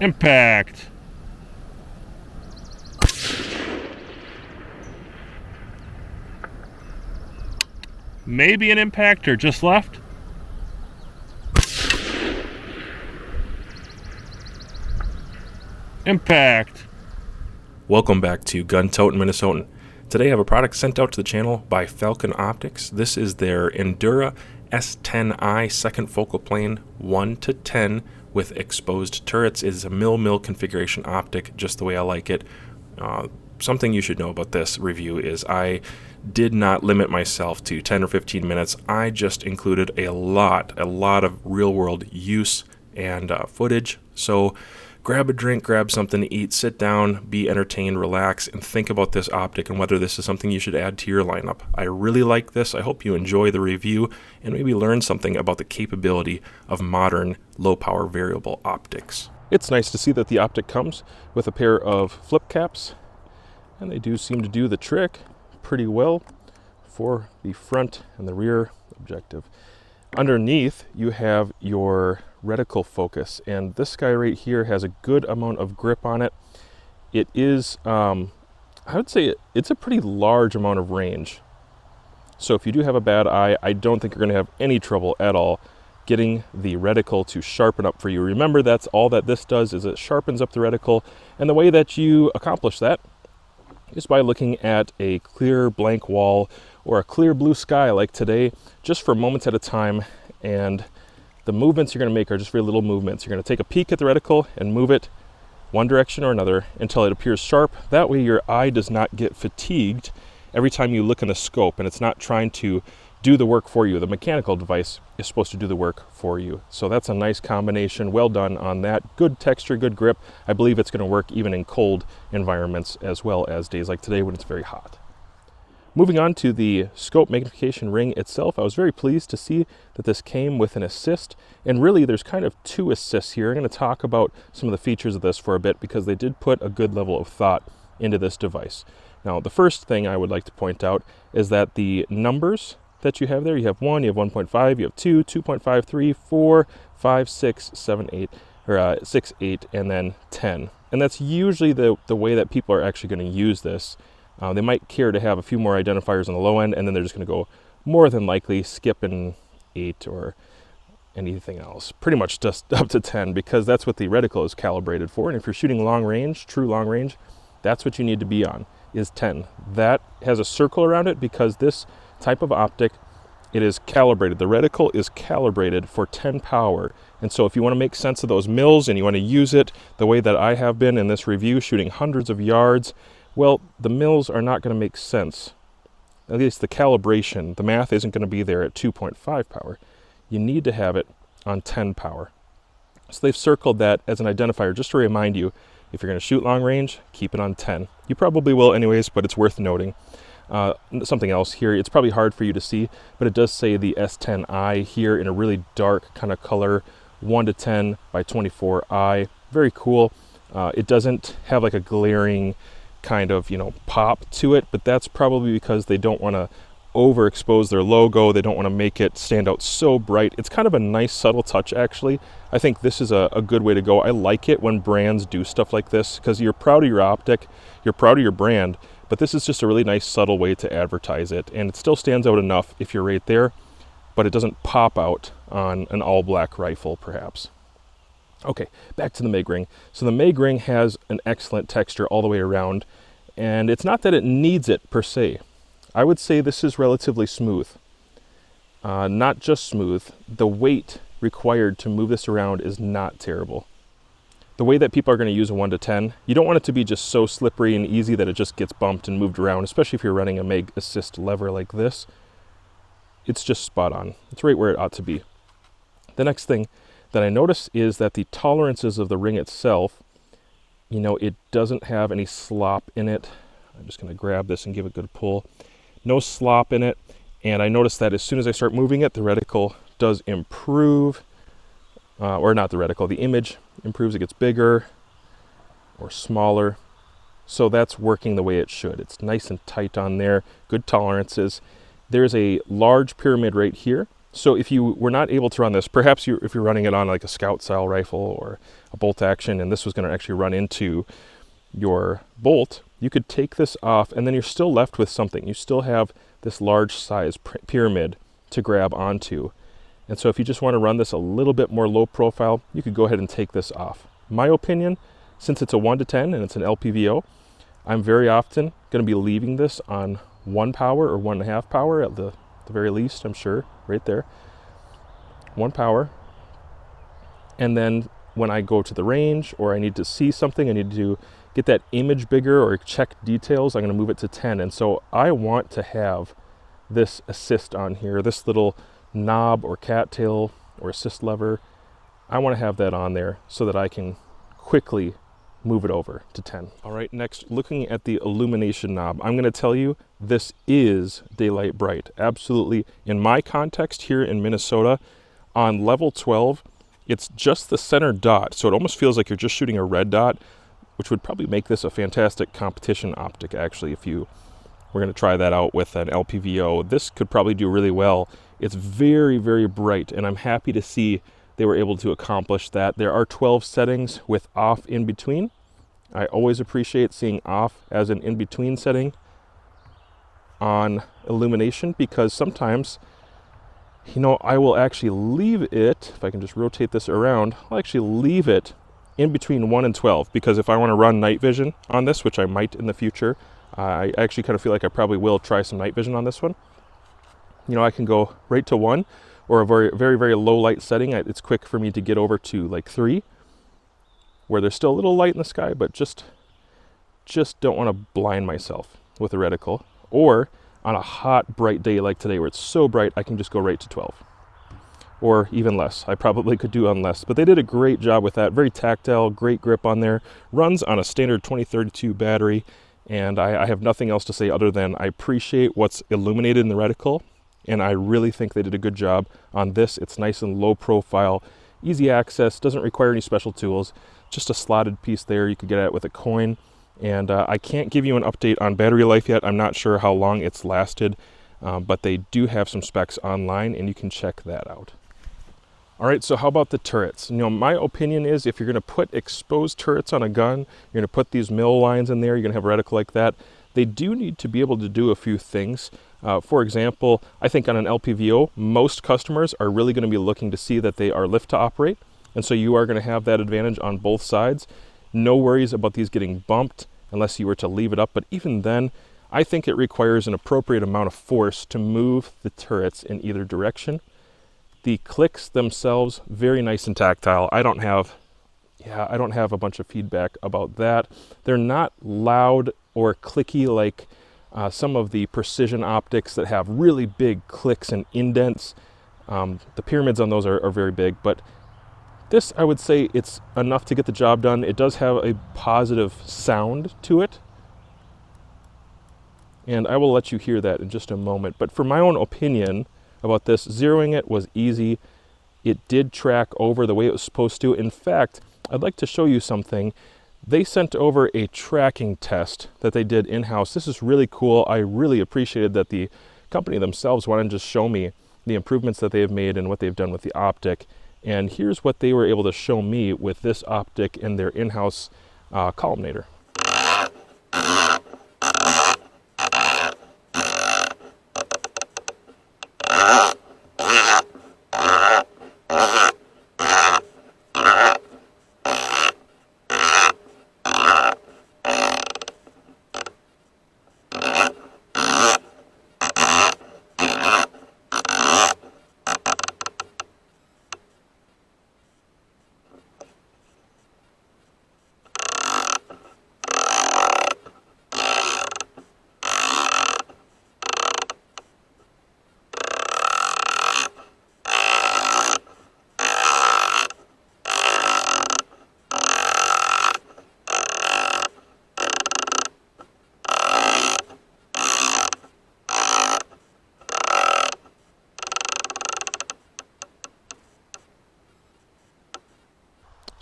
Impact. Maybe an impact or just left. Impact. Welcome back to Gun Totin' Minnesotan. Today I have a product sent out to the channel by Falcon Optics. This is their ENDURA S10i second focal plane 1:10 with exposed turrets. It is a mil configuration optic, just the way I like it. Something you should know about this review is I did not limit myself to 10 or 15 minutes. I just included a lot of real-world use and footage. So grab a drink, grab something to eat, sit down, be entertained, relax, and think about this optic and whether this is something you should add to your lineup. I really like this. I hope you enjoy the review and maybe learn something about the capability of modern low-power variable optics. It's nice to see that the optic comes with a pair of flip caps, and they do seem to do the trick pretty well for the front and the rear objective. Underneath, you have your reticle focus, and this guy right here has a good amount of grip on it. It is, I would say it's a pretty large amount of range. So if you do have a bad eye, I don't think you're going to have any trouble at all getting the reticle to sharpen up for you. Remember, that's all that this does, is it sharpens up the reticle, and the way that you accomplish that is by looking at a clear blank wall or a clear blue sky like today, just for moments at a time. And the movements you're going to make are just very little movements. You're going to take a peek at the reticle and move it one direction or another until it appears sharp. That way your eye does not get fatigued every time you look in the scope, and it's not trying to do the work for you. The mechanical device is supposed to do the work for you. So that's a nice combination. Well done on that. Good texture, good grip. I believe it's going to work even in cold environments as well as days like today when it's very hot. Moving on to the scope magnification ring itself, I was very pleased to see that this came with an assist, and really there's kind of two assists here. I'm going to talk about some of the features of this for a bit because they did put a good level of thought into this device. Now, the first thing I would like to point out is that the numbers that you have there, you have 1, you have 1.5, you have 2, 2.5, 3, 4, 5, 6, 7, 8, or 6, 8, and then 10. And that's usually the way that people are actually going to use this. They might care to have a few more identifiers on the low end, and then they're just going to go more than likely skipping 8 or anything else. Pretty much just up to 10, because that's what the reticle is calibrated for. And if you're shooting long range, true long range, that's what you need to be on, is 10. That has a circle around it because this type of optic, it is calibrated. The reticle is calibrated for 10 power. And so if you want to make sense of those mils and you want to use it the way that I have been in this review, shooting hundreds of yards, well, the mils are not going to make sense. At least the calibration, the math isn't going to be there at 2.5 power. You need to have it on 10 power. So they've circled that as an identifier just to remind you, if you're going to shoot long range, keep it on 10. You probably will anyways, but it's worth noting. Something else here, it's probably hard for you to see, but it does say the S10i here in a really dark kind of color, 1:10 by 24i. Very cool. It doesn't have like a glaring kind of, pop to it, but that's probably because they don't want to overexpose their logo. They don't want to make it stand out so bright. It's kind of a nice subtle touch, actually. I think this is a good way to go. I like it when brands do stuff like this because you're proud of your optic, you're proud of your brand, but this is just a really nice subtle way to advertise it, and it still stands out enough if you're right there, but it doesn't pop out on an all-black rifle, perhaps. Okay, back to the MIG ring. So the MIG ring has an excellent texture all the way around, and it's not that it needs it per se. I would say this is relatively smooth. Not just smooth, the weight required to move this around is not terrible. The way that people are going to use a 1:10, you don't want it to be just so slippery and easy that it just gets bumped and moved around, especially if you're running a MIG assist lever like this. It's just spot on. It's right where it ought to be. The next thing that I notice is that the tolerances of the ring itself, it doesn't have any slop in it. I'm just going to grab this and give it a good pull. No slop in it, and I notice that as soon as I start moving it, the reticle does improve, or not the reticle, the image improves. It gets bigger or smaller, so that's working the way it should. It's nice and tight on there, good tolerances. There's a large pyramid right here, So if you were not able to run this, perhaps if you're running it on like a scout style rifle or a bolt action, and this was going to actually run into your bolt, you could take this off and then you're still left with something. You still have this large size pyramid to grab onto. And so if you just want to run this a little bit more low profile, you could go ahead and take this off. My opinion, since it's a 1 to 10 and it's an LPVO, I'm very often going to be leaving this on 1 power or 1.5 power at the very least, I'm sure, right there. 1 power. And then when I go to the range or I need to see something, I need to get that image bigger or check details, I'm going to move it to 10. And so I want to have this assist on here, this little knob or cattail or assist lever. I want to have that on there so that I can quickly move it over to 10. All right, next, looking at the illumination knob, I'm going to tell you this is daylight bright. Absolutely. In my context here in Minnesota, on level 12, it's just the center dot, so it almost feels like you're just shooting a red dot, which would probably make this a fantastic competition optic, actually, if you were going to try that out with an LPVO. This could probably do really well. It's very, very bright, and I'm happy to see they were able to accomplish that. There are 12 settings with off in between. I always appreciate seeing off as an in-between setting on illumination, because sometimes, you know, I will actually leave it, if I can just rotate this around, I'll actually leave it in between 1 and 12, because if I want to run night vision on this, which I might in the future, I actually kind of feel like I probably will try some night vision on this one. You know, I can go right to 1, or a very, very, very low light setting. It's quick for me to get over to like 3, where there's still a little light in the sky, but just don't want to blind myself with a reticle. Or on a hot, bright day like today, where it's so bright, I can just go right to 12. Or even less. I probably could do on less, but they did a great job with that. Very tactile, great grip on there. Runs on a standard 2032 battery, and I have nothing else to say other than I appreciate what's illuminated in the reticle, and I really think they did a good job on this. It's nice and low profile, easy access, doesn't require any special tools, just a slotted piece there. You could get at with a coin, and I can't give you an update on battery life yet. I'm not sure how long it's lasted, but they do have some specs online, and you can check that out. All right, so how about the turrets? You know, my opinion is if you're going to put exposed turrets on a gun, you're going to put these mill lines in there, you're going to have a reticle like that, they do need to be able to do a few things. For example, I think on an LPVO, most customers are really going to be looking to see that they are lift to operate, and so you are going to have that advantage on both sides. No worries about these getting bumped unless you were to leave it up, but even then, I think it requires an appropriate amount of force to move the turrets in either direction. The clicks themselves, very nice and tactile. I don't have a bunch of feedback about that. They're not loud or clicky like some of the precision optics that have really big clicks and indents. The pyramids on those are very big, but this, I would say, it's enough to get the job done. It does have a positive sound to it, and I will let you hear that in just a moment. But for my own opinion about this, zeroing it was easy. It did track over the way it was supposed to. In fact, I'd like to show you something. They sent over a tracking test that they did in-house. This is really cool. I really appreciated that the company themselves wanted to just show me the improvements that they have made and what they've done with the optic. And here's what they were able to show me with this optic in their in-house columnator.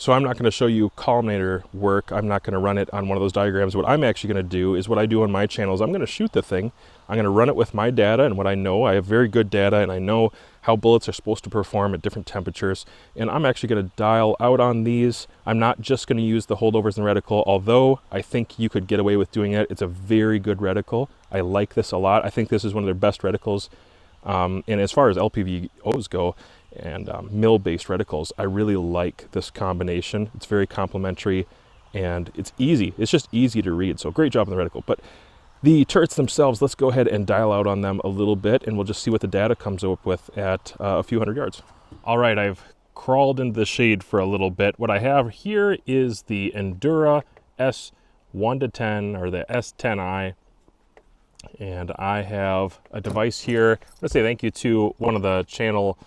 So I'm not going to show you collimator work. I'm not going to run it on one of those diagrams. What I'm actually going to do is what I do on my channels. I'm going to shoot the thing. I'm going to run it with my data and what I know. I have very good data and I know how bullets are supposed to perform at different temperatures. And I'm actually going to dial out on these. I'm not just going to use the holdovers and reticle, although I think you could get away with doing it. It's a very good reticle. I like this a lot. I think this is one of their best reticles. And as far as LPVOs go, and mill-based reticles, I really like this combination. It's very complementary and it's easy. It's just easy to read. So great job on the reticle. But the turrets themselves, let's go ahead and dial out on them a little bit and we'll just see what the data comes up with at a few hundred yards. All right, I've crawled into the shade for a little bit. What I have here is the ENDURA S1-10 or the S10i. And I have a device here. Let's say thank you to one of the channel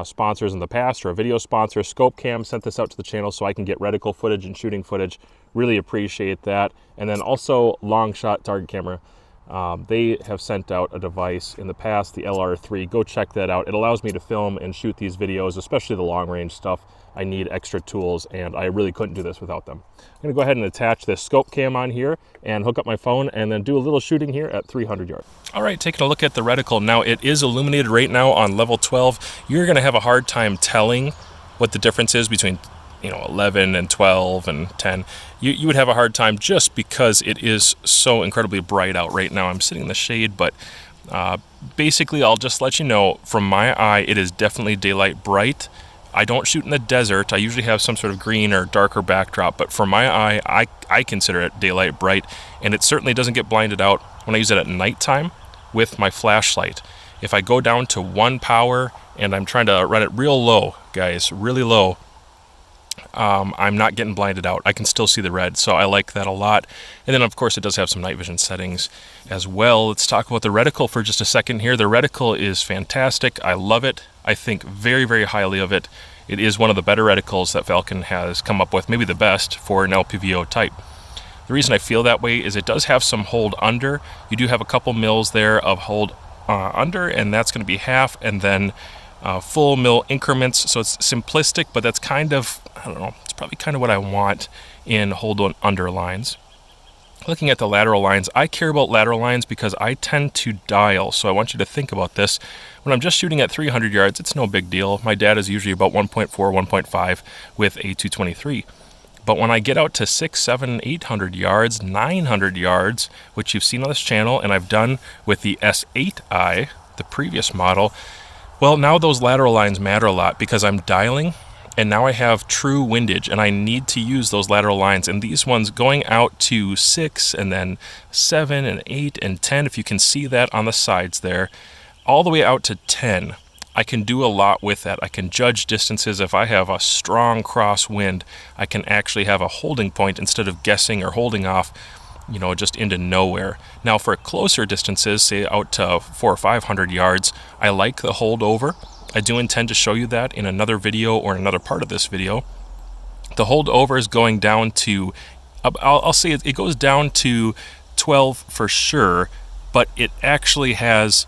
sponsors in the past, or a video sponsor. Scope Cam sent this out to the channel so I can get reticle footage and shooting footage. Really appreciate that. And then also Long Shot Target Camera. They have sent out a device in the past, the LR3. Go check that out. It allows me to film and shoot these videos, especially the long range stuff. I need extra tools and I really couldn't do this without them. I'm gonna go ahead and attach this scope cam on here and hook up my phone and then do a little shooting here at 300 yards. All right, taking a look at the reticle. Now it is illuminated right now on level 12. You're gonna have a hard time telling what the difference is between 11 and 12 and 10. You would have a hard time just because it is so incredibly bright out right now. I'm sitting in the shade, but basically I'll just let you know from my eye, it is definitely daylight bright. I don't shoot in the desert. I usually have some sort of green or darker backdrop, but for my eye, I consider it daylight bright, and it certainly doesn't get blinded out when I use it at nighttime with my flashlight. If I go down to 1 power and I'm trying to run it real low, guys, really low, I'm not getting blinded out. I can still see the red, so I like that a lot. And then, of course, it does have some night vision settings as well. Let's talk about the reticle for just a second here. The reticle is fantastic. I love it. I think very, very highly of it. It is one of the better reticles that Falcon has come up with, maybe the best for an LPVO type. The reason I feel that way is it does have some hold under. You do have a couple mils there of hold under, and that's going to be half, and then full mil increments. So it's simplistic, but that's kind of, I don't know, it's probably kind of what I want in hold on under lines. Looking at the lateral lines, I care about lateral lines because I tend to dial. So I want you to think about this. When I'm just shooting at 300 yards, it's no big deal. My data is usually about 1.4, 1.5 with a 223. But when I get out to 600, 700, 800 yards, 900 yards, which you've seen on this channel, and I've done with the S10i, the previous model, well, now those lateral lines matter a lot because I'm dialing, and now I have true windage, and I need to use those lateral lines. And these ones going out to 6, and then 7, and 8, and 10, if you can see that on the sides there, all the way out to 10, I can do a lot with that. I can judge distances. If I have a strong crosswind, I can actually have a holding point instead of guessing or holding off, just into nowhere. Now for closer distances, say out to 400 or 500 yards, I like the holdover. I do intend to show you that in another video or another part of this video. The holdover is going down to, I'll say it goes down to 12 for sure, but it actually has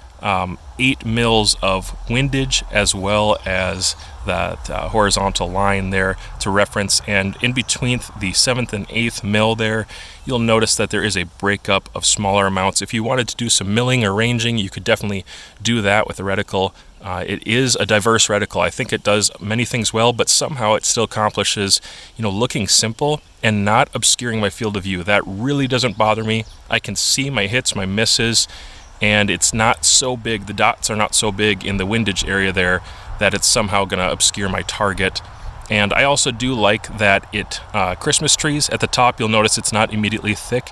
8 mils of windage as well as that horizontal line there to reference, and in between the 7th and 8th mil there, you'll notice that there is a breakup of smaller amounts. If you wanted to do some milling or ranging, you could definitely do that with the reticle. It is a diverse reticle. I think it does many things well, but somehow it still accomplishes, looking simple and not obscuring my field of view. That really doesn't bother me. I can see my hits, my misses, and it's not so big, the dots are not so big in the windage area there that it's somehow going to obscure my target. And I also do like that it, Christmas trees at the top, you'll notice it's not immediately thick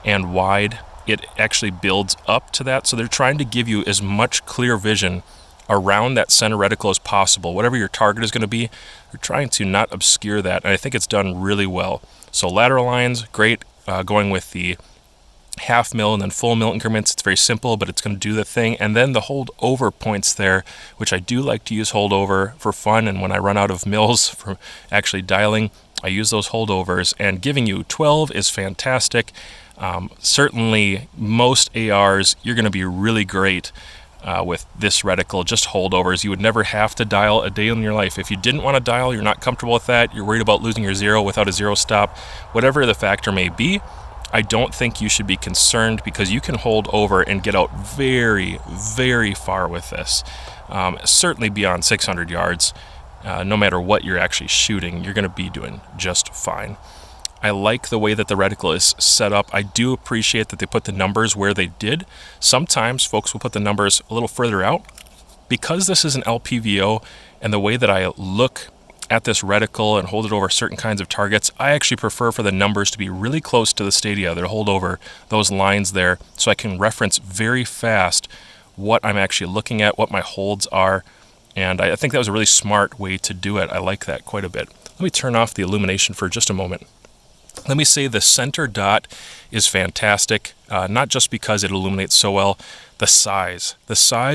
and wide. It actually builds up to that, so they're trying to give you as much clear vision around that center reticle as possible. Whatever your target is going to be, they're trying to not obscure that, and I think it's done really well. So lateral lines, great, going with the half mil and then full mil increments. It's very simple, but it's going to do the thing. And then the hold over points there, which I do like to use holdover for fun, and when I run out of mils for actually dialing, I use those holdovers, and giving you 12 is fantastic. Certainly most ARs, you're going to be really great with this reticle, just holdovers. You would never have to dial a day in your life. If you didn't want to dial, you're not comfortable with that, you're worried about losing your zero without a zero stop, whatever the factor may be, I don't think you should be concerned, because you can hold over and get out very, very far with this. Certainly beyond 600 yards. No matter what you're actually shooting, you're going to be doing just fine. I like the way that the reticle is set up. I do appreciate that they put the numbers where they did. Sometimes folks will put the numbers a little further out. Because this is an LPVO, and the way that I look at this reticle and hold it over certain kinds of targets, I actually prefer for the numbers to be really close to the stadia that hold over those lines there, so I can reference very fast what I'm actually looking at, what my holds are, and I think that was a really smart way to do it. I like that quite a bit. Let me turn off the illumination for just a moment. Let me say the center dot is fantastic, not just because it illuminates so well. The size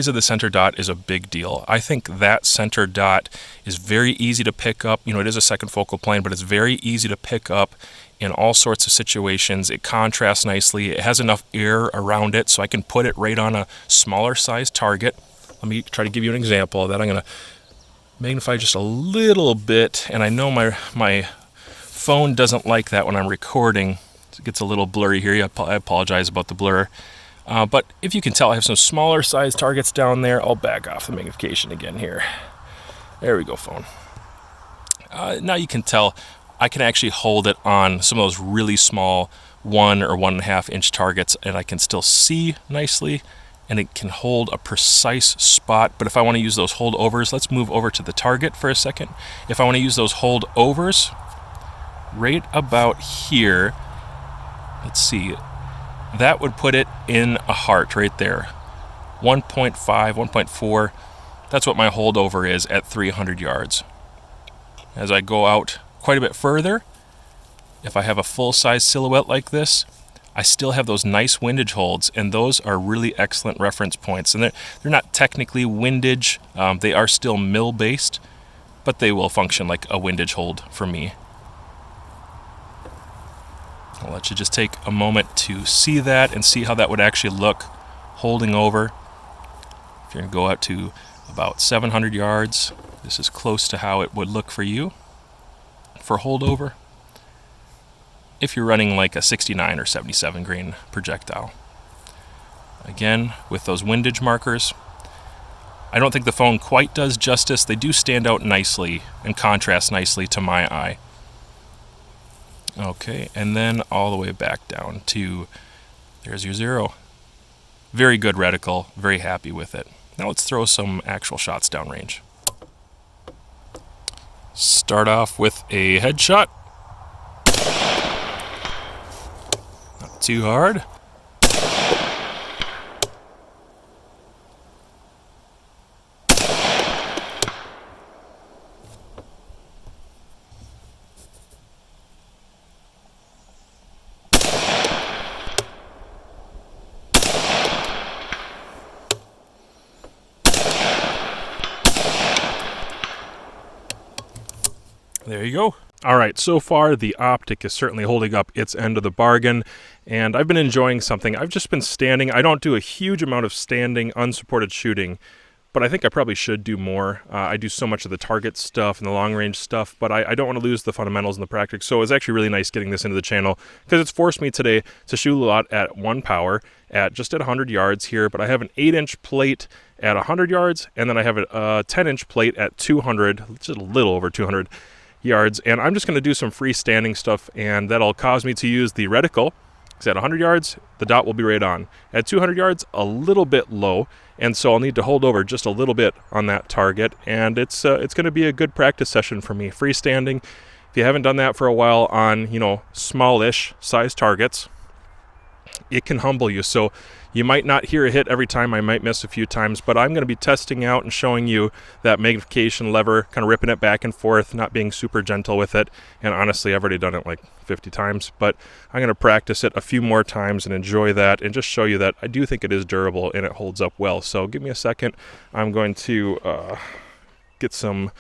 of the center dot is a big deal. I think that center dot is very easy to pick up. You know, it is a second focal plane, but it's very easy to pick up in all sorts of situations. It contrasts nicely. It has enough air around it, so I can put it right on a smaller size target. Let me try to give you an example of that. I'm going to magnify just a little bit, and I know my phone doesn't like that when I'm recording. It gets a little blurry here. I apologize about the blur. But if you can tell, I have some smaller size targets down there. I'll back off the magnification again here. There we go, phone. Now you can tell I can actually hold it on some of those really small 1 or 1.5 inch targets, and I can still see nicely, and it can hold a precise spot. But if I want to use those holdovers, let's move over to the target for a second. If I want to use those holdovers right about here, let's see, that would put it in a heart right there. 1.5, 1.4, that's what my holdover is at 300 yards. As I go out quite a bit further, if I have a full-size silhouette like this, I still have those nice windage holds, and those are really excellent reference points. And they're not technically windage, they are still mill-based, but they will function like a windage hold for me. I'll let you just take a moment to see that and see how that would actually look holding over. If you're going to go out to about 700 yards, this is close to how it would look for you for holdover, if you're running like a 69 or 77 grain projectile. Again, with those windage markers, I don't think the phone quite does justice. They do stand out nicely and contrast nicely to my eye. Okay, and then all the way back down to, there's your zero. Very good reticle, very happy with it. Now let's throw some actual shots downrange. Start off with a headshot. Not too hard. There you go. All right, so far the optic is certainly holding up its end of the bargain, and I've been enjoying something. I've just been standing. I don't do a huge amount of standing, unsupported shooting, but I think I probably should do more. I do so much of the target stuff and the long-range stuff, but I don't want to lose the fundamentals and the practice, so it's actually really nice getting this into the channel, because it's forced me today to shoot a lot at 1 power, just at 100 yards here, but I have an 8-inch plate at 100 yards, and then I have a 10-inch plate at 200, just a little over 200 yards, and I'm just going to do some freestanding stuff, and that'll cause me to use the reticle, because at 100 yards the dot will be right on. At 200 yards, a little bit low, and so I'll need to hold over just a little bit on that target, and it's going to be a good practice session for me. Freestanding, if you haven't done that for a while on, you know, smallish size targets, it can humble you. So you might not hear a hit every time. I might miss a few times, but I'm going to be testing out and showing you that magnification lever, kind of ripping it back and forth, not being super gentle with it. And honestly, I've already done it like 50 times, but I'm going to practice it a few more times and enjoy that and just show you that I do think it is durable and it holds up well. So give me a second. I'm going to get some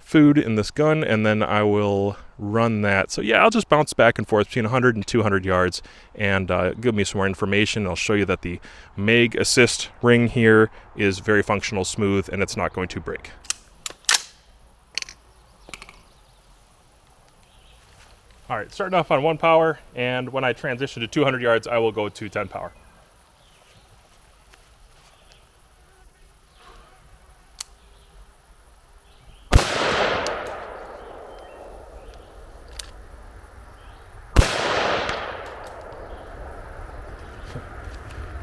food in this gun, and then I will run that. So yeah, I'll just bounce back and forth between 100 and 200 yards and give me some more information. I'll show you that the mag assist ring here is very functional, smooth, and it's not going to break. All right, starting off on 1 power, and when I transition to 200 yards, I will go to 10 power.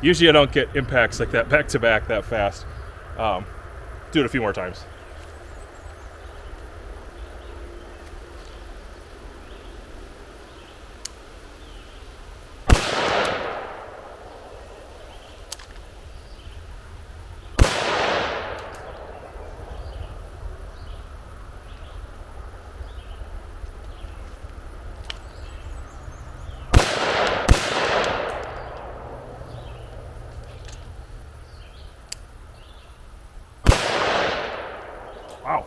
Usually I don't get impacts like that back to back that fast. Do it a few more times. Wow,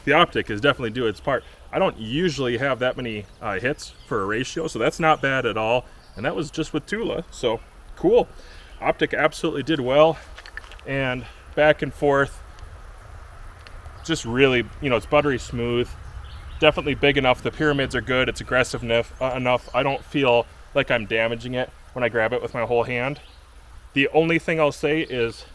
the optic is definitely doing its part. I don't usually have that many hits for a ratio, so that's not bad at all. And that was just with Tula, so cool. Optic absolutely did well, and back and forth, just really, you know, it's buttery smooth. Definitely big enough. The pyramids are good. It's aggressive enough. I don't feel like I'm damaging it when I grab it with my whole hand. The only thing I'll say is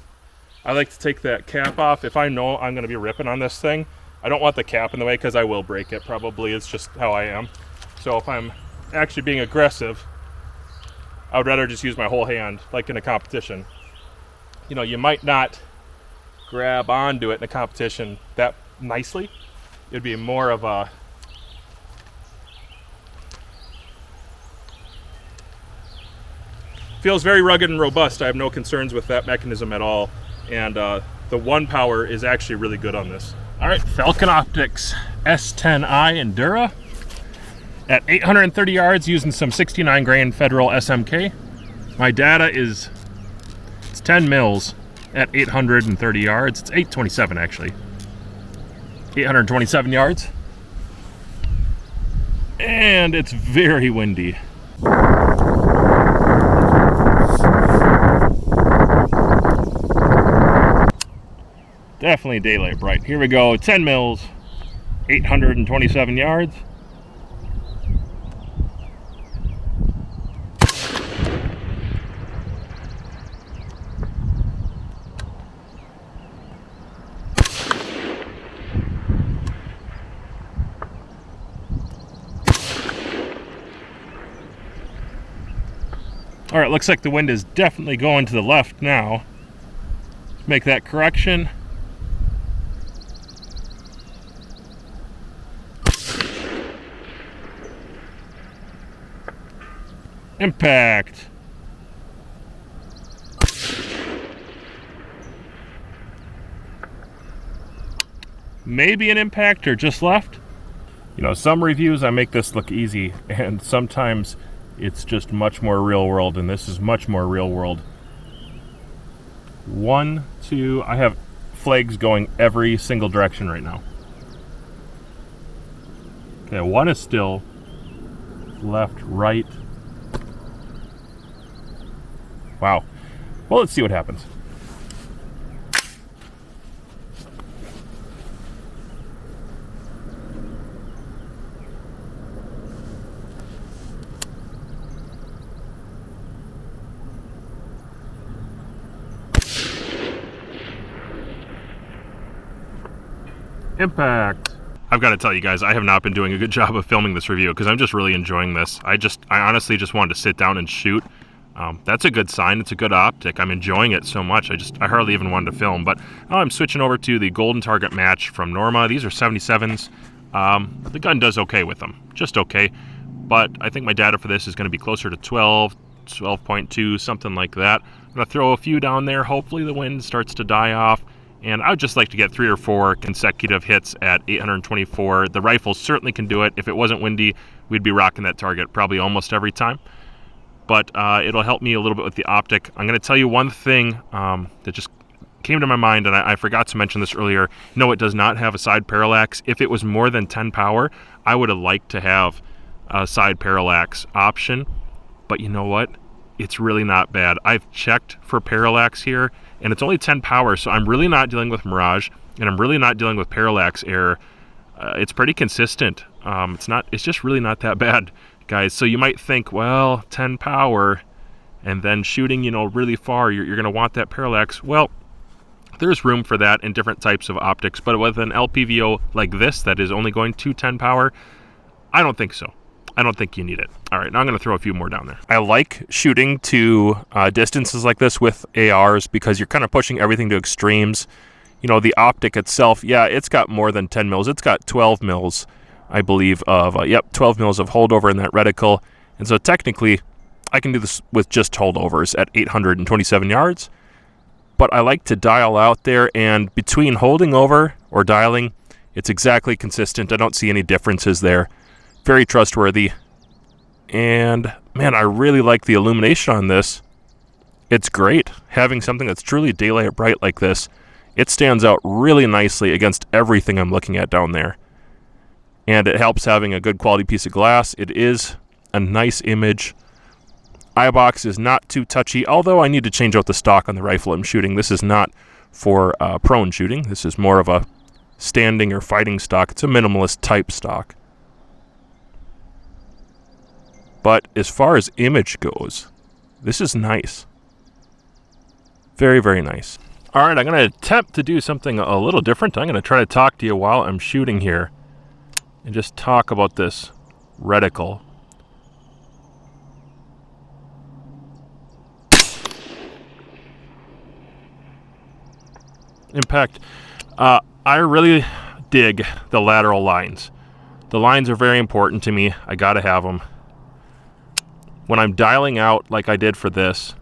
I like to take that cap off. If I know I'm going to be ripping on this thing, I don't want the cap in the way because I will break it probably. It's just how I am. So if I'm actually being aggressive, I would rather just use my whole hand like in a competition. You know, you might not grab onto it in a competition that nicely. It'd be more of a feels very rugged and robust. I have no concerns with that mechanism at all. And the 1 power is actually really good on this. All right, Falcon Optics S10i ENDURA at 830 yards using some 69 grain Federal SMK. My data is, it's 10 mils at 830 yards. It's 827 actually. 827 yards. And it's very windy. Definitely daylight bright. Here we go, 10 mils, 827 yards. All right, looks like the wind is definitely going to the left now. Let's make that correction. Impact. Maybe an impact or just left. You know, some reviews I make this look easy, and sometimes it's just much more real world, and this is much more real world. 1, 2, I have flags going every single direction right now. Okay, 1 is still, left, right. Wow. Well, let's see what happens. Impact. I've got to tell you guys, I have not been doing a good job of filming this review because I'm just really enjoying this. I honestly just wanted to sit down and shoot. That's a good sign. It's a good optic. I'm enjoying it so much. I hardly even wanted to film. But now I'm switching over to the Golden Target Match from Norma. These are 77s. The gun does okay with them, just okay. But I think my data for this is going to be closer to 12, 12.2, something like that. I'm going to throw a few down there. Hopefully the wind starts to die off. And I would just like to get 3 or 4 consecutive hits at 824. The rifle certainly can do it. If it wasn't windy, we'd be rocking that target probably almost every time. But it'll help me a little bit with the optic. I'm going to tell you one thing that just came to my mind, and I forgot to mention this earlier, no, it does not have a side parallax. If it was more than 10 power, I would have liked to have a side parallax option, but you know what? It's really not bad. I've checked for parallax here, and it's only 10 power, so I'm really not dealing with mirage, and I'm really not dealing with parallax error. It's pretty consistent. It's just really not that bad, guys. So you might think, well, 10 power, and then shooting, really far, you're going to want that parallax. Well, there's room for that in different types of optics, but with an LPVO like this that is only going to 10 power, I don't think so. I don't think you need it. All right, now I'm going to throw a few more down there. I like shooting to distances like this with ARs because you're kind of pushing everything to extremes. The optic itself, yeah, it's got more than 10 mils. It's got 12 mils, I believe, of 12 mils of holdover in that reticle. And so technically, I can do this with just holdovers at 827 yards. But I like to dial out there, and between holding over or dialing, it's exactly consistent. I don't see any differences there. Very trustworthy. And man, I really like the illumination on this. It's great. Having something that's truly daylight bright like this, it stands out really nicely against everything I'm looking at down there. And it helps having a good quality piece of glass. It is a nice image. Eyebox is not too touchy, although I need to change out the stock on the rifle I'm shooting. This is not for prone shooting. This is more of a standing or fighting stock. It's a minimalist type stock. But as far as image goes, this is nice. Very, very nice. All right, I'm going to attempt to do something a little different. I'm going to try to talk to you while I'm shooting here and just talk about this reticle. Impact. I really dig the lateral lines. The lines are very important to me. I gotta have them. When I'm dialing out like I did for this,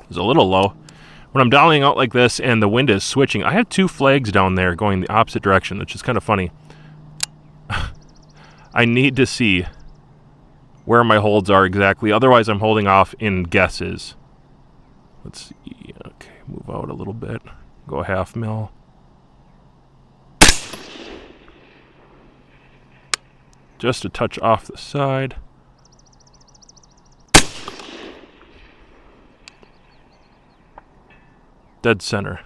it's a little low. When I'm dialing out like this and the wind is switching, I have two flags down there going the opposite direction, which is kind of funny. I need to see where my holds are exactly. Otherwise, I'm holding off in guesses. Let's see. Okay, move out a little bit. Go a half mil. Just a touch off the side. Dead center.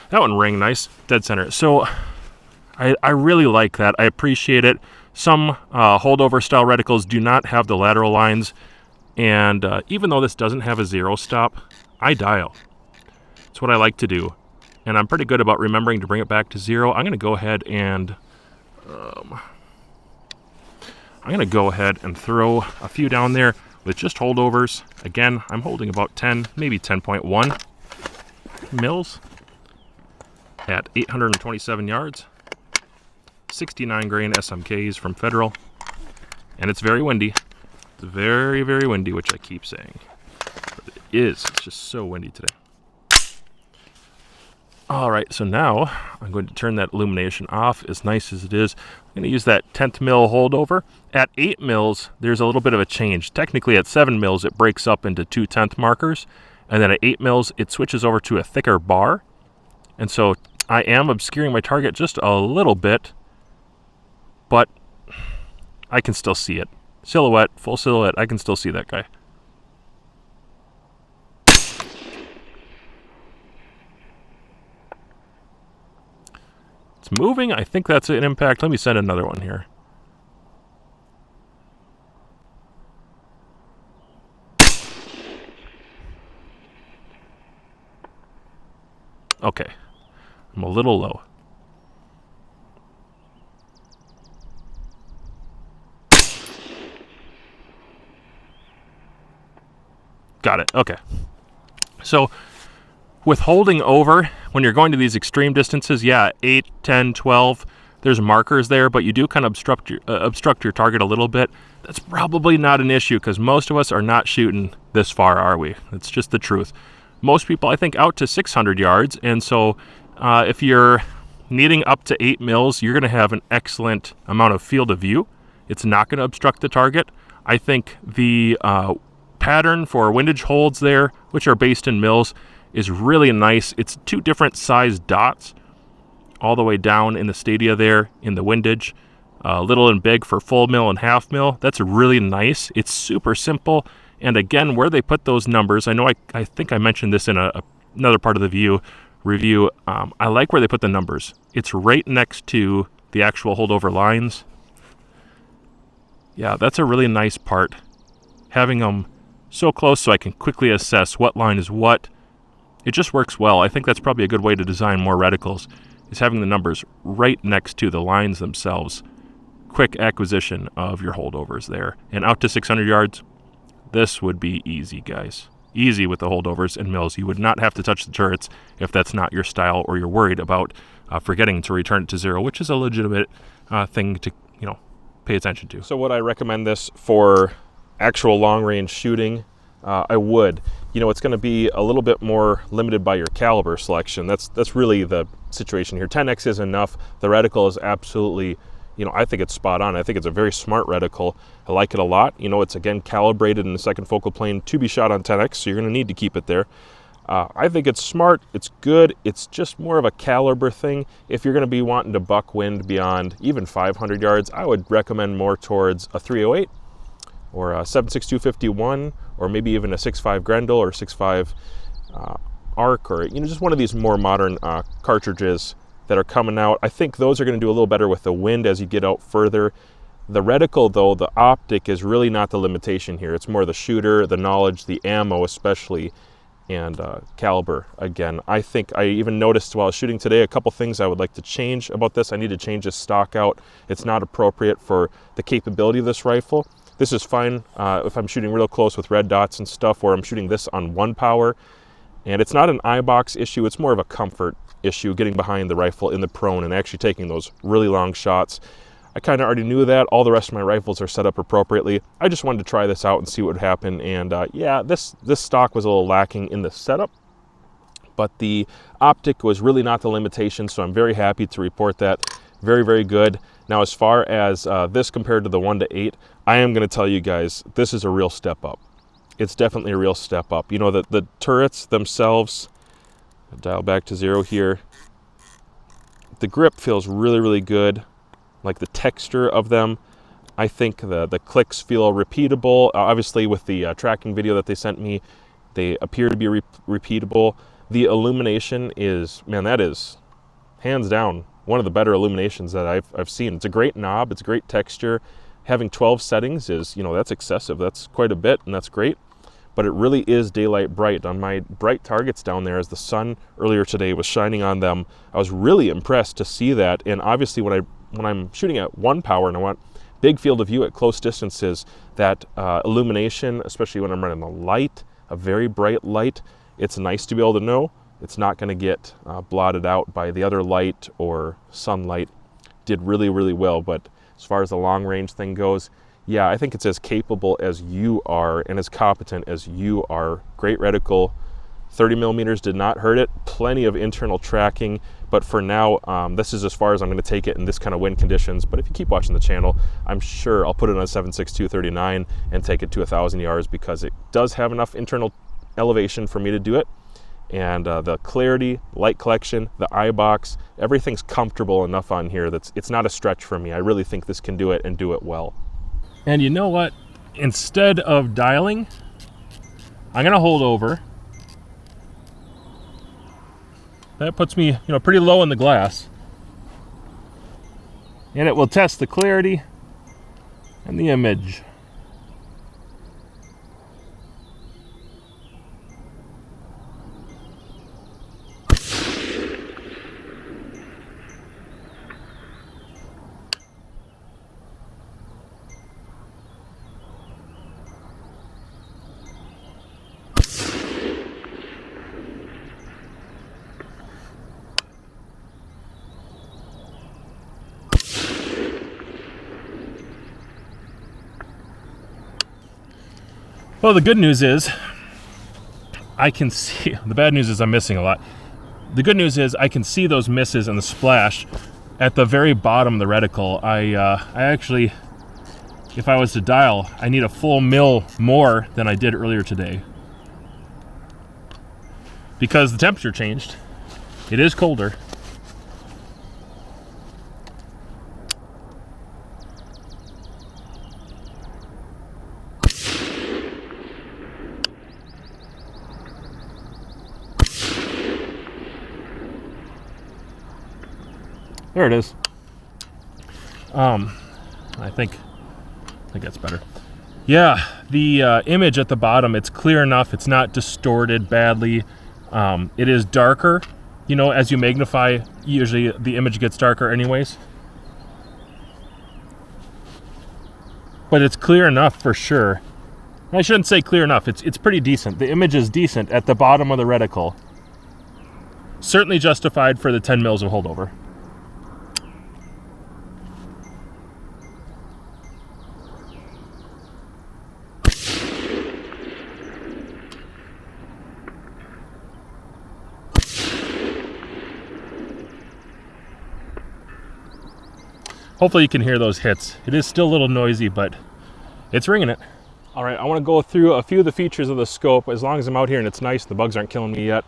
That one rang nice. Dead center. So I really like that. I appreciate it. Some holdover style reticles do not have the lateral lines, and even though this doesn't have a zero stop, I dial. It's what I like to do, and I'm pretty good about remembering to bring it back to zero. I'm going to go ahead and throw a few down there with just holdovers. Again, I'm holding about 10, maybe 10.1 mils at 827 yards. 69 grain SMKs from Federal, and it's very windy. It's very, very windy, which I keep saying. But it is. It's just so windy today. All right, so now I'm going to turn that illumination off, as nice as it is. I'm going to use that 10th mil holdover. At 8 mils, there's a little bit of a change. Technically, at 7 mils, it breaks up into 2 10th markers, and then at 8 mils, it switches over to a thicker bar. And so I am obscuring my target just a little bit, but I can still see it. Silhouette, full silhouette, I can still see that guy. It's moving. I think that's an impact. Let me send another one here. Okay. I'm a little low. Got it. Okay. So with holding over, when you're going to these extreme distances, yeah, 8, 10, 12, there's markers there, but you do kind of obstruct your target a little bit. That's probably not an issue because most of us are not shooting this far, are we? It's just the truth. Most people, I think, out to 600 yards, and so if you're needing up to 8 mils, you're going to have an excellent amount of field of view. It's not going to obstruct the target. I think the pattern for windage holds there, which are based in mils, is really nice. It's 2 different size dots all the way down in the stadia there in the windage. Little and big for full mil and half mil. That's really nice. It's super simple. And again, where they put those numbers, I know I think I mentioned this in another part of the review. I like where they put the numbers. It's right next to the actual holdover lines. Yeah, that's a really nice part. Having them so close so I can quickly assess what line is what. It just works well. I think that's probably a good way to design more reticles, is having the numbers right next to the lines themselves. Quick acquisition of your holdovers there. And out to 600 yards, this would be easy, guys. Easy with the holdovers and mils. You would not have to touch the turrets if that's not your style, or you're worried about forgetting to return it to 0, which is a legitimate thing to pay attention to. So would I recommend this for actual long-range shooting? I would. It's going to be a little bit more limited by your caliber selection. That's really the situation here. 10x is enough. The reticle is absolutely, I think it's spot on. I think it's a very smart reticle. I like it a lot. It's again calibrated in the second focal plane to be shot on 10x, so you're going to need to keep it there. I think it's smart. It's good. It's just more of a caliber thing. If you're going to be wanting to buck wind beyond even 500 yards, I would recommend more towards a 308 or a 7.6251, or maybe even a 6.5 Grendel or 6.5 Arc, or just one of these more modern cartridges that are coming out. I think those are going to do a little better with the wind as you get out further. The reticle, though, the optic is really not the limitation here. It's more the shooter, the knowledge, the ammo especially, and caliber. Again, I think I even noticed while I was shooting today a couple things I would like to change about this. I need to change this stock out. It's not appropriate for the capability of this rifle. This is fine if I'm shooting real close with red dots and stuff, or I'm shooting this on 1 power. And it's not an eye box issue, it's more of a comfort issue, getting behind the rifle in the prone and actually taking those really long shots. I kind of already knew that. All the rest of my rifles are set up appropriately. I just wanted to try this out and see what would happen. And yeah, this stock was a little lacking in the setup, but the optic was really not the limitation, so I'm very happy to report that. Very, very good. Now, as far as this compared to the 1-8, I am going to tell you guys, this is a real step up. It's definitely a real step up. The turrets themselves, I'll dial back to 0 here. The grip feels really, really good. Like the texture of them. I think the clicks feel repeatable. Obviously, with the tracking video that they sent me, they appear to be repeatable. The illumination is, man, that is hands down one of the better illuminations that I've seen. It's a great knob. It's a great texture. Having 12 settings is, that's excessive. That's quite a bit, and that's great. But it really is daylight bright. On my bright targets down there, as the sun earlier today was shining on them, I was really impressed to see that. And obviously, when I'm shooting at 1 power and I want big field of view at close distances, that illumination, especially when I'm running a light, a very bright light, it's nice to be able to know it's not going to get blotted out by the other light or sunlight. Did really, really well. But as far as the long range thing goes, yeah, I think it's as capable as you are and as competent as you are. Great reticle. 30 millimeters did not hurt it. Plenty of internal tracking. But for now, this is as far as I'm going to take it in this kind of wind conditions. But if you keep watching the channel, I'm sure I'll put it on a 7.62 39 and take it to 1,000 yards, because it does have enough internal elevation for me to do it. And the clarity, light collection, the eye box, everything's comfortable enough on here that it's not a stretch for me. I really think this can do it and do it well. And you know what? Instead of dialing, I'm going to hold over. That puts me, pretty low in the glass. And it will test the clarity and the image. Well, the good news is I can see, the bad news is I'm missing a lot. The good news is I can see those misses and the splash at the very bottom of the reticle. I actually if I was to dial, I need a full mil more than I did earlier today. Because the temperature changed. It is colder. There it is. I think that's better. Yeah, the image at the bottom, it's clear enough. It's not distorted badly. It is darker. You know, as you magnify, usually the image gets darker anyways. But it's clear enough for sure. I shouldn't say clear enough. It's pretty decent. The image is decent at the bottom of the reticle. Certainly justified for the 10 mils of holdover. Hopefully you can hear those hits. It is still a little noisy, but it's ringing it. All right, I want to go through a few of the features of the scope. As long as I'm out here and it's nice, the bugs aren't killing me yet.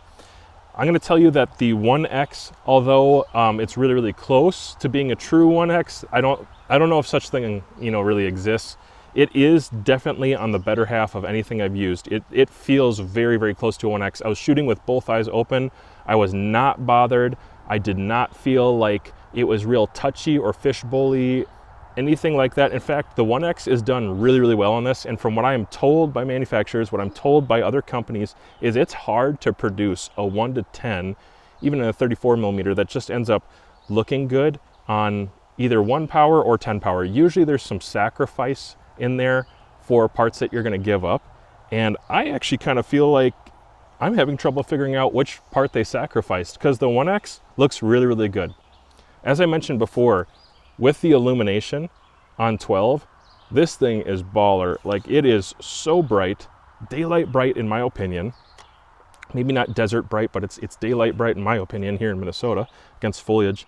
I'm going to tell you that the 1X, although it's really, really close to being a true 1X, I don't know if such thing, really exists. It is definitely on the better half of anything I've used. It feels very, very close to a 1X. I was shooting with both eyes open. I was not bothered. I did not feel like it was real touchy or fishbowl-y, anything like that. In fact, the 1X is done really, really well on this. And from what I am told by manufacturers, what I'm told by other companies, is it's hard to produce a 1 to 10, even in a 34 millimeter, that just ends up looking good on either 1 power or 10 power. Usually there's some sacrifice in there for parts that you're gonna give up. And I actually kind of feel like I'm having trouble figuring out which part they sacrificed, because the 1X looks really, really good. As I mentioned before, with the illumination on 12, this thing is baller. Like, it is so bright, daylight bright in my opinion. Maybe not desert bright, but it's daylight bright in my opinion here in Minnesota against foliage.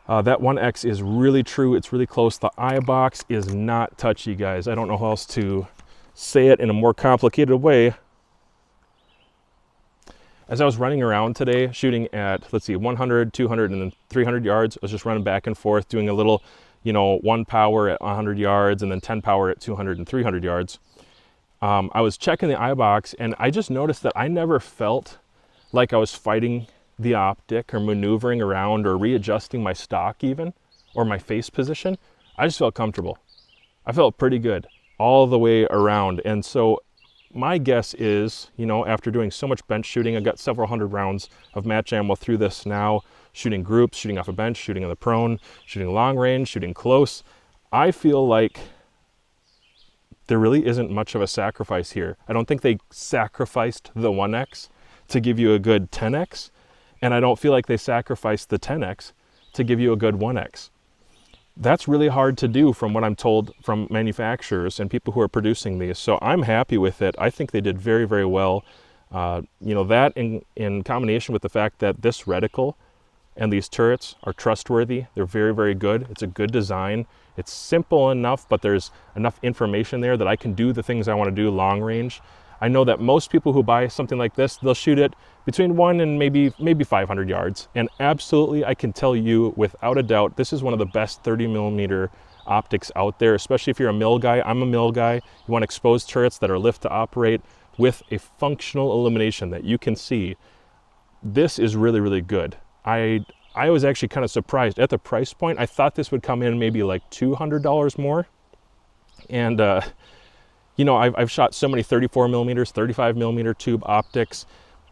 That 1X is really true. It's really close. The eye box is not touchy, guys. I don't know how else to say it in a more complicated way. As I was running around today, shooting at, 100, 200, and then 300 yards, I was just running back and forth, doing a little, 1 power at 100 yards, and then 10 power at 200 and 300 yards. I was checking the eye box, and I just noticed that I never felt like I was fighting the optic or maneuvering around or readjusting my stock even, or my face position. I just felt comfortable. I felt pretty good all the way around. And so my guess is, after doing so much bench shooting, I've got several hundred rounds of match ammo through this now, shooting groups, shooting off a bench, shooting on the prone, shooting long range, shooting close. I feel like there really isn't much of a sacrifice here. I don't think they sacrificed the 1X to give you a good 10X, and I don't feel like they sacrificed the 10X to give you a good 1X. That's really hard to do from what I'm told from manufacturers and people who are producing these. So I'm happy with it. I think they did very, very well. That in combination with the fact that this reticle and these turrets are trustworthy. They're very, very good. It's a good design. It's simple enough, but there's enough information there that I can do the things I want to do long range. I know that most people who buy something like this, they'll shoot it between 1 and maybe 500 yards. And absolutely, I can tell you without a doubt, this is one of the best 30 millimeter optics out there, especially if you're a mill guy. I'm a mill guy. You want exposed turrets that are lift to operate with a functional illumination that you can see. This is really, really good. I was actually kind of surprised at the price point. I thought this would come in maybe like $200 more. And, I've shot so many 34 millimeters, 35 millimeter tube optics,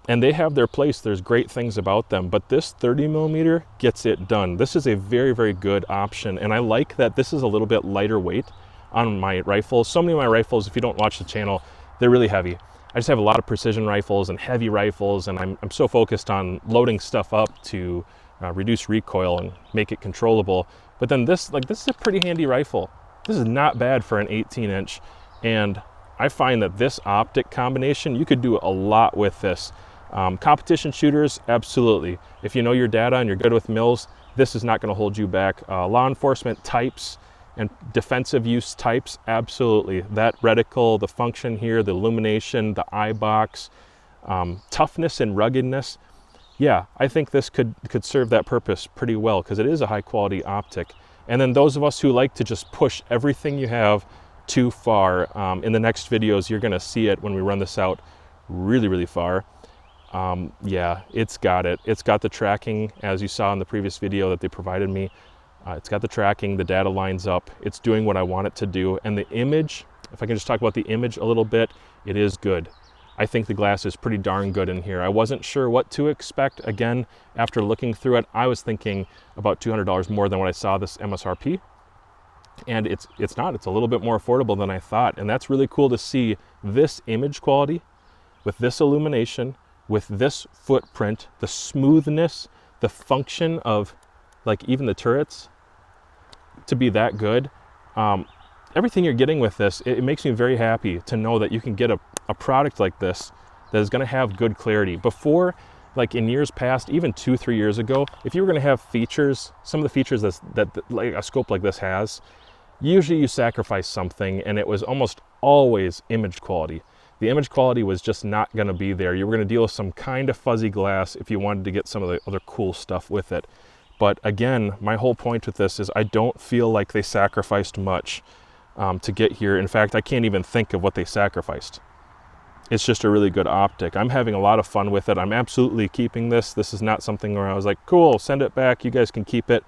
and they have their place. There's great things about them, but this 30 millimeter gets it done. This is a very, very good option, and I like that this is a little bit lighter weight on my rifles. So many of my rifles, if you don't watch the channel, they're really heavy. I just have a lot of precision rifles and heavy rifles, and I'm so focused on loading stuff up to reduce recoil and make it controllable. But then this is a pretty handy rifle. This is not bad for an 18-inch. And I find that this optic combination, you could do a lot with this. Competition shooters, absolutely. If you know your data and you're good with mills, this is not going to hold you back. Law enforcement types, And defensive use types, absolutely. That reticle, the function here, the illumination, the eye box, toughness and ruggedness. Yeah, I think this could serve that purpose pretty well because it is a high quality optic. And then those of us who like to just push everything you have too far, in the next videos, you're gonna see it when we run this out really, really far. Yeah, it's got it. It's got the tracking, as you saw in the previous video that they provided me. It's got the tracking, the data lines up, it's doing what I want it to do. And the image, if I can just talk about the image a little bit, it is good. I think the glass is pretty darn good in here. I wasn't sure what to expect. Again, after looking through it, I was thinking about $200 more than what I saw this MSRP. And it's not, it's a little bit more affordable than I thought. And that's really cool to see this image quality with this illumination, with this footprint, the smoothness, the function of like even the turrets to be that good. Everything you're getting with this, it makes me very happy to know that you can get a product like this that is going to have good clarity. Before, like in years past, even 2-3 years ago, if you were going to have features, some of the features that like a scope like this has, usually you sacrifice something, and it was almost always image quality. The image quality was just not going to be there. You were going to deal with some kind of fuzzy glass if you wanted to get some of the other cool stuff with it. But again, my whole point with this is I don't feel like they sacrificed much to get here. In fact, I can't even think of what they sacrificed. It's just a really good optic. I'm having a lot of fun with it. I'm absolutely keeping this. This is not something where I was like, cool, send it back. You guys can keep it.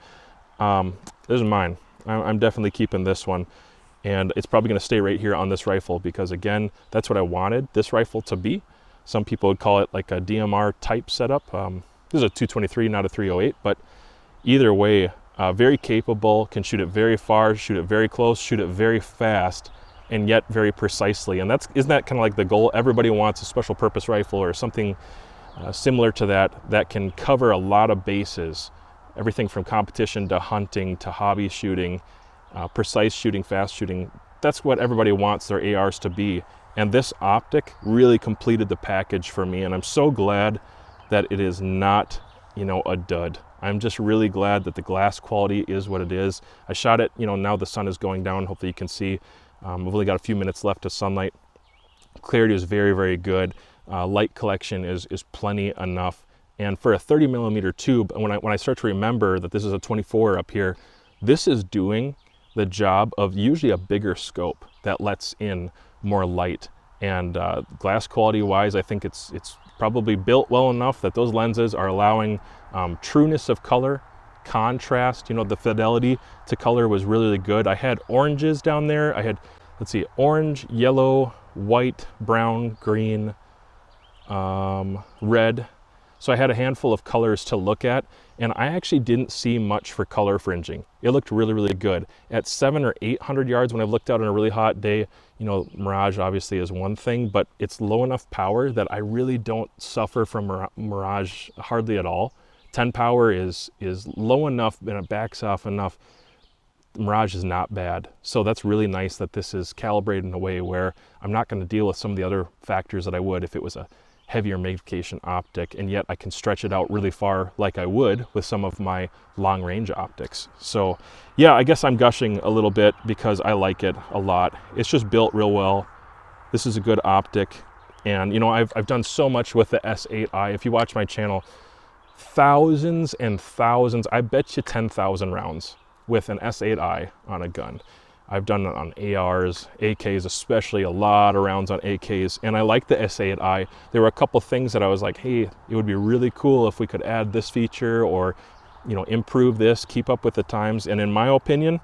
This is mine. I'm definitely keeping this one. And it's probably going to stay right here on this rifle because, again, that's what I wanted this rifle to be. Some people would call it like a DMR type setup. This is a 223, not a 308, but either way, very capable, can shoot it very far, shoot it very close, shoot it very fast, and yet very precisely. And isn't that kind of like the goal? Everybody wants a special purpose rifle or something similar to that can cover a lot of bases. Everything from competition to hunting to hobby shooting, precise shooting, fast shooting. That's what everybody wants their ARs to be. And this optic really completed the package for me. And I'm so glad that it is not, a dud. I'm just really glad that the glass quality is what it is. I shot it, now the sun is going down. Hopefully you can see. We've only got a few minutes left of sunlight. Clarity is very, very good. Light collection is plenty enough. And for a 30 millimeter tube, when I start to remember that this is a 24 up here, this is doing the job of usually a bigger scope that lets in more light. And glass quality wise, I think it's probably built well enough that those lenses are allowing trueness of color, contrast, the fidelity to color was really, really good. I had oranges down there. I had, let's see, orange, yellow, white, brown, green, red. So I had a handful of colors to look at, and I actually didn't see much for color fringing. It looked really, really good. At 700 or 800 yards, when I've looked out on a really hot day, mirage obviously is one thing, but it's low enough power that I really don't suffer from mirage hardly at all. 10 power is low enough and it backs off enough. Mirage is not bad. So that's really nice that this is calibrated in a way where I'm not going to deal with some of the other factors that I would if it was a heavier magnification optic, and yet I can stretch it out really far like I would with some of my long range optics. So yeah, I guess I'm gushing a little bit because I like it a lot. It's just built real well. This is a good optic. And I've done so much with the S10i. If you watch my channel, thousands and thousands, I bet you 10,000 rounds with an S10i on a gun. I've done it on ARs, AKs, especially a lot of rounds on AKs, and I like the S10i. There were a couple things that I was like, hey, it would be really cool if we could add this feature or, improve this, keep up with the times. And in my opinion,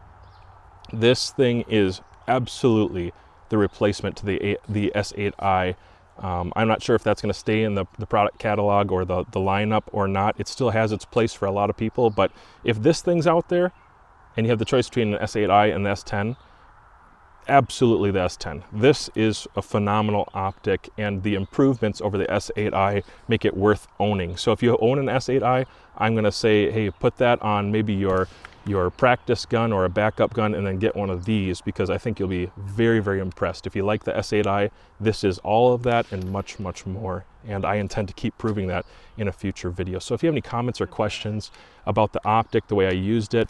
this thing is absolutely the replacement to the S10i. I'm not sure if that's going to stay in the product catalog or the lineup or not. It still has its place for a lot of people, but if this thing's out there, and you have the choice between an S10i and the S10, absolutely the S10. This is a phenomenal optic, and the improvements over the S10i make it worth owning. So if you own an S10i, I'm gonna say, hey, put that on maybe your your practice gun or a backup gun and then get one of these, because I think you'll be very, very impressed. If you like the S10i, this is all of that and much, much more. And I intend to keep proving that in a future video. So if you have any comments or questions about the optic, the way I used it,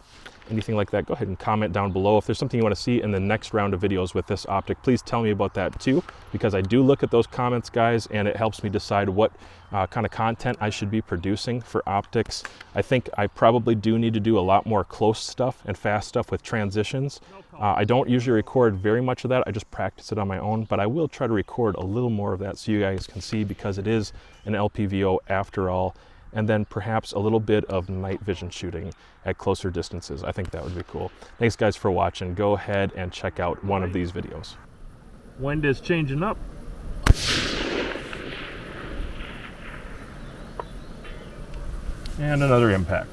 anything like that, go ahead and comment down below. If there's something you want to see in the next round of videos with this optic, please tell me about that too, because I do look at those comments, guys, and it helps me decide what kind of content I should be producing for optics. I think I probably do need to do a lot more close stuff and fast stuff with transitions. I don't usually record very much of that. I just practice it on my own, but I will try to record a little more of that so you guys can see, because it is an LPVO after all. And then perhaps a little bit of night vision shooting at closer distances. I think that would be cool. Thanks guys for watching. Go ahead and check out one of these videos. Wind is changing up. And another impact.